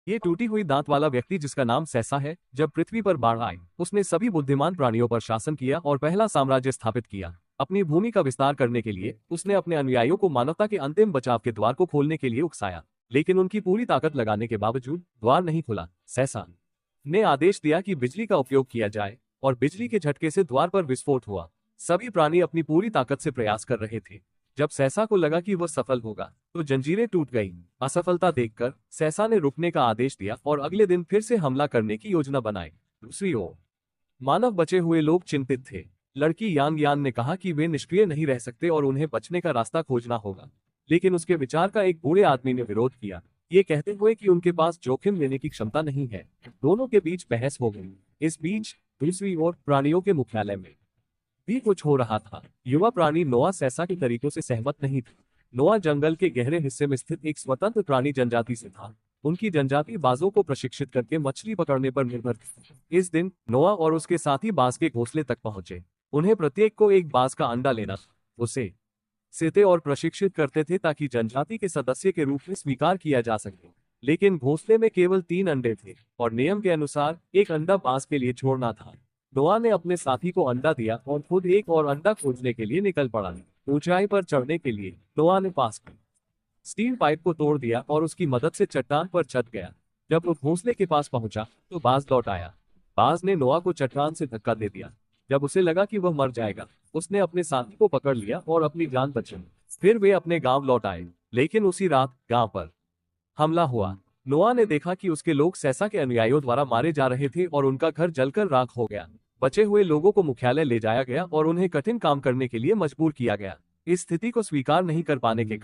ये टूटी हुई दांत वाला व्यक्ति जिसका नाम सैसा है, जब पृथ्वी पर बाढ़ आई, उसने सभी बुद्धिमान प्राणियों पर शासन किया और पहला साम्राज्य स्थापित किया। अपनी भूमि का विस्तार करने के लिए उसने अपने अनुयायियों को मानवता के अंतिम बचाव के द्वार को खोलने के लिए उकसाया, लेकिन उनकी पूरी ताकत लगाने के बावजूद द्वार नहीं खुला। सैसा ने आदेश दिया कि बिजली का उपयोग किया जाए और बिजली के झटके से द्वार पर विस्फोट हुआ। सभी प्राणी अपनी पूरी ताकत से प्रयास कर रहे थे। जब सैसा को लगा कि वह सफल होगा, तो जंजीरें टूट गईं। असफलता देखकर सैसा ने रुकने का आदेश दिया और अगले दिन फिर से हमला करने की योजना बनाई। दूसरी ओर मानव बचे हुए लोग चिंतित थे। लड़की यांग यान ने कहा कि वे निष्क्रिय नहीं रह सकते और उन्हें बचने का रास्ता खोजना होगा, लेकिन उसके विचार का एक बूढ़े आदमी ने विरोध किया, ये कहते हुए कि उनके पास जोखिम लेने की क्षमता नहीं है। दोनों के बीच बहस हो गई। इस बीच दूसरी ओर प्राणियों के मुख्यालय में भी कुछ हो रहा था। युवा प्राणी नोआ सैसा के तरीकों से सहमत नहीं थे। नोआ जंगल के गहरे हिस्से में स्थित एक स्वतंत्र प्राणी जनजाति से था। उनकी जनजाति बाजों को प्रशिक्षित करके मछली पकड़ने पर निर्भर थी। इस दिन नोआ और उसके साथी बाज के घोंसले तक पहुंचे। उन्हें प्रत्येक को एक बाज का अंडा लेना था। उसे सेते और प्रशिक्षित करते थे ताकि जनजाति के सदस्य के रूप में स्वीकार किया जा सके। लेकिन घोंसले में केवल 3 अंडे थे और नियम के अनुसार एक अंडा बाज के लिए छोड़ना था। नोआ ने अपने साथी को अंडा दिया और खुद एक और अंडा खोजने के लिए निकल पड़ा। ऊंचाई पर चढ़ने के लिए नोआ ने पास की स्टील पाइप को तोड़ दिया और उसकी मदद से चट्टान पर चढ़ गया। जब वो घोंसले के पास पहुंचा तो बाज लौट आया। बाज ने नोआ को चट्टान से धक्का दे दिया। जब उसे लगा कि वह मर जाएगा, उसने अपने साथी को पकड़ लिया और अपनी जान बचाई। फिर वे अपने गांव लौट आए, लेकिन उसी रात गांव पर हमला हुआ। नोआ ने देखा कि उसके लोग सैसा के अनुयायियों द्वारा मारे जा रहे थे और उनका घर जलकर राख हो गया। बचे हुए लोगों को मुख्यालय ले जाया गया और उन्हें कठिन काम करने के लिए मजबूर किया गया। इस स्थिति को स्वीकार नहीं कर पाने के कारण